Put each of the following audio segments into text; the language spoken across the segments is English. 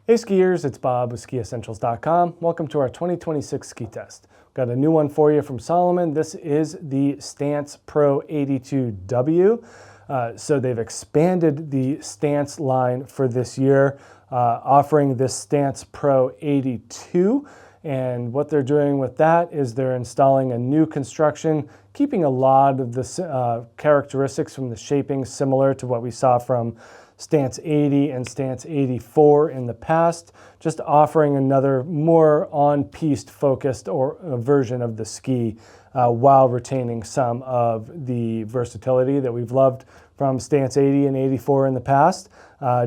Hey skiers, it's Bob with SkiEssentials.com. Welcome to our 2026 ski test. Got a new one for you from Salomon. This is the Stance Pro 82W. So they've expanded the Stance line for this year, offering this Stance Pro 82. And what they're doing with that is they're installing a new construction, keeping a lot of the characteristics from the shaping similar to what we saw from Stance 80 and Stance 84 in the past, just offering another more on-piste focused version of the ski while retaining some of the versatility that we've loved from Stance 80 and 84 in the past,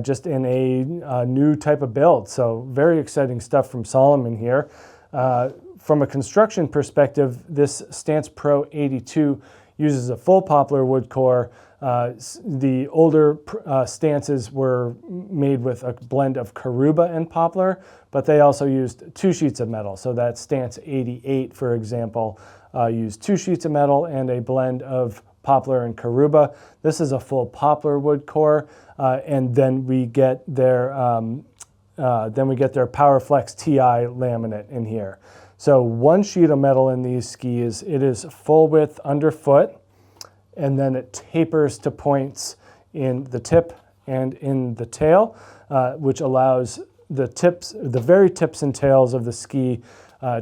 just in a new type of build. So very exciting stuff from Salomon here. From a construction perspective, this Stance Pro 82 uses a full poplar wood core. The older stances were made with a blend of Caruba and poplar, but they also used 2 sheets of metal. So that Stance 88, for example, used 2 sheets of metal and a blend of poplar and Caruba. This is a full poplar wood core, and then we get their PowerFlex TI laminate in here. So 1 sheet of metal in these skis. It is full width underfoot, and then it tapers to points in the tip and in the tail, which allows the very tips and tails of the ski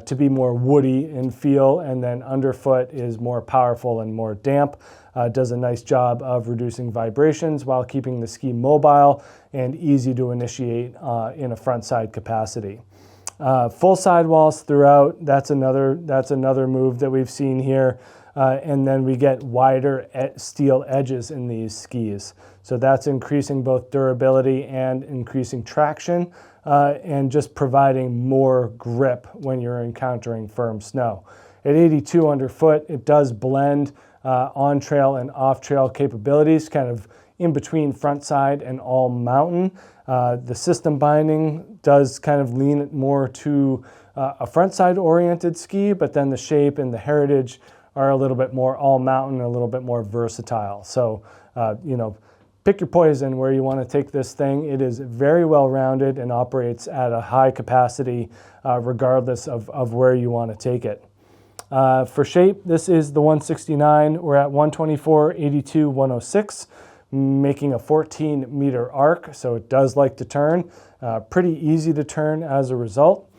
to be more woody in feel, and then underfoot is more powerful and more damp. Does a nice job of reducing vibrations while keeping the ski mobile and easy to initiate in a front side capacity. Full sidewalls throughout, that's another move that we've seen here. And then we get wider steel edges in these skis. So that's increasing both durability and increasing traction, and just providing more grip when you're encountering firm snow. At 82 underfoot, it does blend on-trail and off-trail capabilities, kind of in between front side and all mountain. The system binding does kind of lean it more to a front side oriented ski, but then the shape and the heritage are a little bit more all mountain, a little bit more versatile. So, pick your poison where you want to take this thing. It is very well rounded and operates at a high capacity, regardless of where you want to take it. For shape, this is the 169. We're at 124, 82, 106, making a 14-meter arc. So it does like to turn. Pretty easy to turn as a result.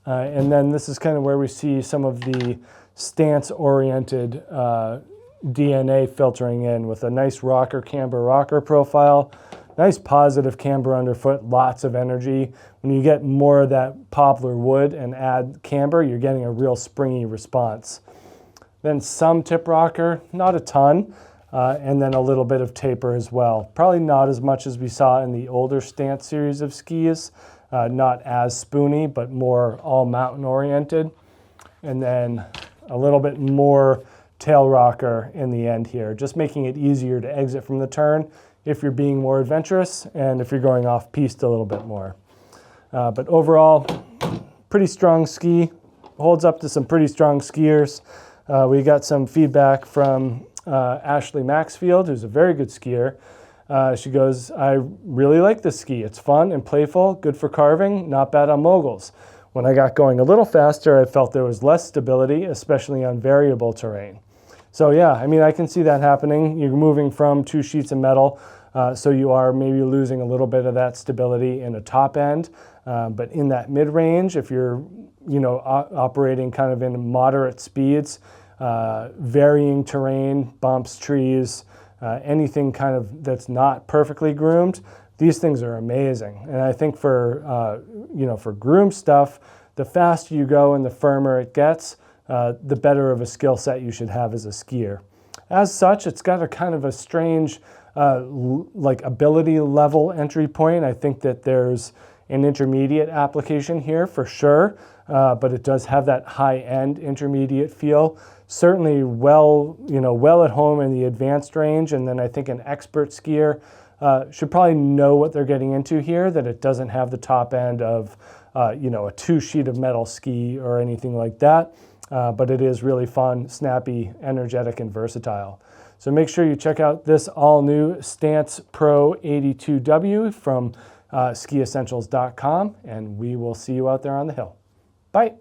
And then this is kind of where we see some of the stance-oriented DNA filtering in with a nice camber rocker profile, nice positive camber underfoot, lots of energy. When you get more of that poplar wood and add camber, you're getting a real springy response. Then some tip rocker, not a ton, and then a little bit of taper as well. Probably not as much as we saw in the older Stance series of skis, not as spoony, but more all mountain oriented. And then a little bit more tail rocker in the end here, just making it easier to exit from the turn if you're being more adventurous and if you're going off piste a little bit more. But overall, pretty strong ski, holds up to some pretty strong skiers. We got some feedback from Ashley Maxfield, who's a very good skier. She goes, I really like this ski. It's fun and playful, good for carving, not bad on moguls. When I got going a little faster, I felt there was less stability, especially on variable terrain. So yeah, I mean, I can see that happening. You're moving from 2 sheets of metal, so you are maybe losing a little bit of that stability in a top end. But in that mid-range, if you're, operating kind of in moderate speeds, varying terrain, bumps, trees, anything kind of that's not perfectly groomed, these things are amazing. And I think for groomed stuff, the faster you go and the firmer it gets, the better of a skill set you should have as a skier. As such, it's got a kind of a strange ability level entry point. I think that there's an intermediate application here for sure, but it does have that high-end intermediate feel. Certainly well at home in the advanced range, and then I think an expert skier should probably know what they're getting into here, that it doesn't have the top end of a 2 sheet of metal ski or anything like that, but it is really fun, snappy, energetic, and versatile. So make sure you check out this all new Stance Pro 82W from SkiEssentials.com, and we will see you out there on the hill. Bye.